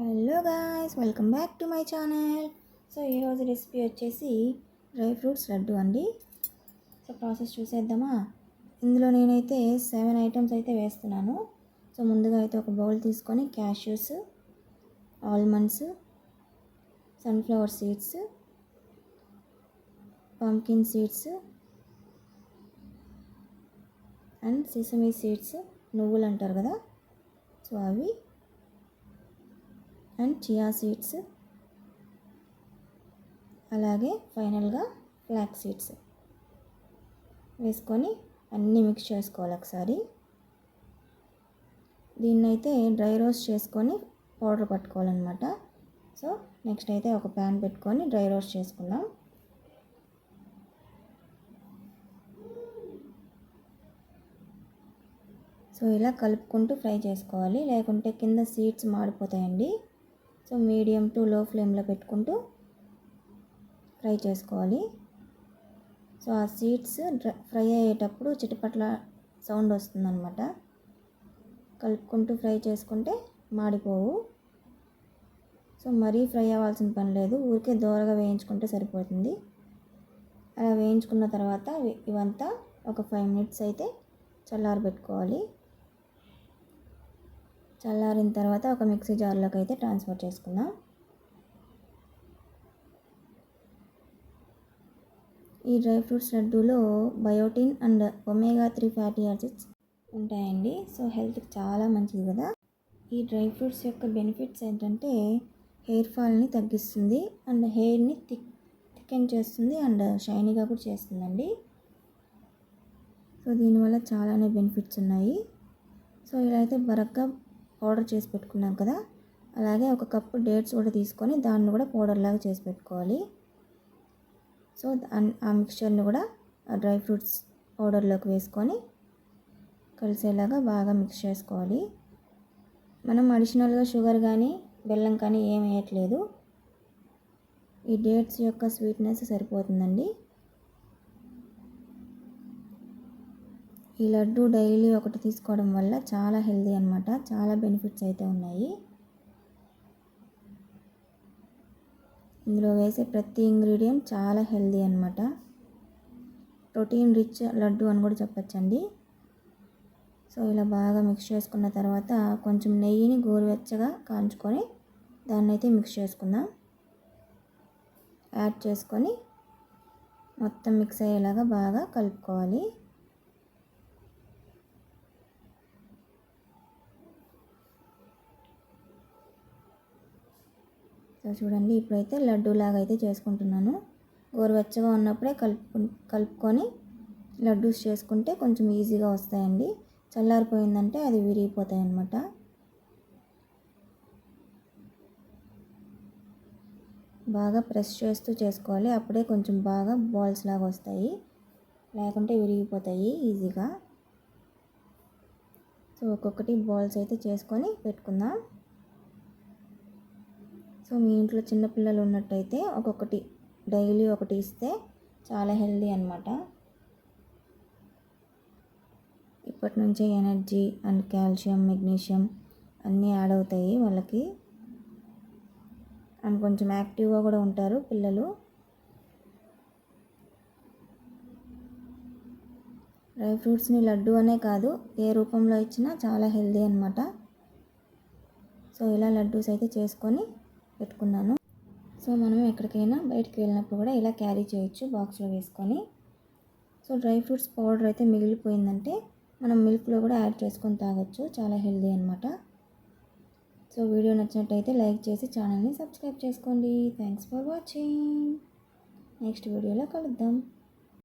Hello guys, welcome back to my channel. So ఈరోజు recipe వచ్చేసి dry fruits laddu అండి. So process చూసేద్దామా. ఇందులో నేనైతే 7 ఐటమ్స్ అయితే వేస్తున్నాను. సో ముందుగా అయితే ఒక బౌల్ తీసుకొని cashews, almonds, sunflower seeds, pumpkin seeds and sesame seeds, నువ్వులు అంటారు కదా, సో అవి అండ్ చియా సీడ్స్, అలాగే ఫైనల్గా ఫ్లాక్స్ సీడ్స్ వేసుకొని అన్నీ మిక్స్ చేసుకోవాలి ఒకసారి. దీన్నైతే డ్రై రోస్ట్ చేసుకొని పౌడర్ పట్టుకోవాలన్నమాట. సో నెక్స్ట్ అయితే ఒక ప్యాన్ పెట్టుకొని డ్రై రోస్ట్ చేసుకుందాం. సో ఇలా కలుపుకుంటూ ఫ్రై చేసుకోవాలి, లేకుంటే కింద సీడ్స్ మాడిపోతాయండి. సో మీడియం టు లో ఫ్లేమ్లో పెట్టుకుంటూ ఫ్రై చేసుకోవాలి. సో ఆ సీడ్స్ ఫ్రై అయ్యేటప్పుడు చిటపట్ల సౌండ్ వస్తుందన్నమాట. కలుపుకుంటూ ఫ్రై చేసుకుంటే మాడిపోవు. సో మరీ ఫ్రై అవ్వాల్సిన పని లేదు, ఊరికే దోరగా వేయించుకుంటే సరిపోతుంది. అలా వేయించుకున్న తర్వాత ఇవంతా ఒక 5 మినిట్స్ అయితే చల్లారబెట్టుకోవాలి. చల్లారిన తర్వాత ఒక మిక్సీ జార్లోకి అయితే ట్రాన్స్ఫర్ చేసుకుందాం. ఈ డ్రై ఫ్రూట్స్ లడ్డూలో biotin and omega 3 fatty acids ఉంటాయండి. సో హెల్త్కి చాలా మంచిది కదా. ఈ డ్రై ఫ్రూట్స్ యొక్క బెనిఫిట్స్ ఏంటంటే హెయిర్ ఫాల్ని తగ్గిస్తుంది అండ్ హెయిర్ని థికెన్ చేస్తుంది అండ్ షైనీగా కూడా చేస్తుందండి. సో దీనివల్ల చాలానే బెనిఫిట్స్ ఉన్నాయి. సో ఇలా అయితే బరగ్గా పౌడర్ చేసి పెట్టుకున్నాం కదా, అలాగే ఒక కప్పు డేట్స్ కూడా తీసుకొని దాన్ని కూడా పౌడర్ లాగా చేసి పెట్టుకోవాలి. సో ఆ మిక్చర్ని కూడా ఆ డ్రై ఫ్రూట్స్ పౌడర్లోకి వేసుకొని కలిసేలాగా బాగా మిక్స్ చేసుకోవాలి. మనం అడిషనల్గా షుగర్ కానీ బెల్లం కానీ ఏం వేయట్లేదు, ఈ డేట్స్ యొక్క స్వీట్నెస్ సరిపోతుందండి. ఈ లడ్డు డైలీ ఒకటి తీసుకోవడం వల్ల చాలా హెల్తీ అన్నమాట. చాలా బెనిఫిట్స్ అయితే ఉన్నాయి. ఇందులో వేసే ప్రతి ఇంగ్రీడియంట్ చాలా హెల్తీ అన్నమాట. ప్రోటీన్ రిచ్ లడ్డు అని కూడా చెప్పచ్చండి. సో ఇలా బాగా మిక్స్ చేసుకున్న తర్వాత కొంచెం నెయ్యిని గోరువెచ్చగా కాంచుకొని దాన్ని అయితే మిక్స్ చేసుకుందాం. యాడ్ చేసుకొని మొత్తం మిక్స్ అయ్యేలాగా బాగా కలుపుకోవాలి. సో చూడండి, ఇప్పుడైతే లడ్డూలాగా అయితే చేసుకుంటున్నాను. గోరువెచ్చగా ఉన్నప్పుడే కలుపుకొని లడ్డూస్ చేసుకుంటే కొంచెం ఈజీగా వస్తాయండి. చల్లారిపోయిందంటే అది విరిగిపోతాయి అన్నమాట. బాగా ప్రెస్ చేస్తూ చేసుకోవాలి, అప్పుడే కొంచెం బాగా బాల్స్ లాగా వస్తాయి, లేకుంటే విరిగిపోతాయి ఈజీగా. సో ఒక్కొక్కటి బాల్స్ అయితే చేసుకొని పెట్టుకుందాం. సో మీ ఇంట్లో చిన్నపిల్లలు ఉన్నట్టయితే ఒక్కొక్కటి డైలీ ఒకటి ఇస్తే చాలా హెల్తీ అన్నమాట. ఇప్పటి నుంచే ఎనర్జీ అండ్ కాల్షియం, మెగ్నీషియం అన్నీ యాడ్ అవుతాయి వాళ్ళకి, అండ్ కొంచెం యాక్టివ్గా కూడా ఉంటారు పిల్లలు. డ్రై ఫ్రూట్స్ని లడ్డు అనే కాదు, ఏ రూపంలో ఇచ్చినా చాలా హెల్తీ అన్నమాట. సో ఇలా లడ్డూస్ అయితే చేసుకొని పెట్టుకున్నాను. సో మనం ఎక్కడికైనా బయటికి వెళ్ళినప్పుడు కూడా ఇలా క్యారీ చేయొచ్చు బాక్స్లో వేసుకొని. సో డ్రై ఫ్రూట్స్ పౌడర్ అయితే మిగిలిపోయిందంటే మనం మిల్క్లో కూడా యాడ్ చేసుకొని తాగొచ్చు, చాలా హెల్తీ అన్నమాట. సో వీడియో నచ్చినట్టయితే లైక్ చేసి ఛానల్ని సబ్స్క్రైబ్ చేసుకోండి. Thanks for watching. నెక్స్ట్ వీడియోలో కలుద్దాం.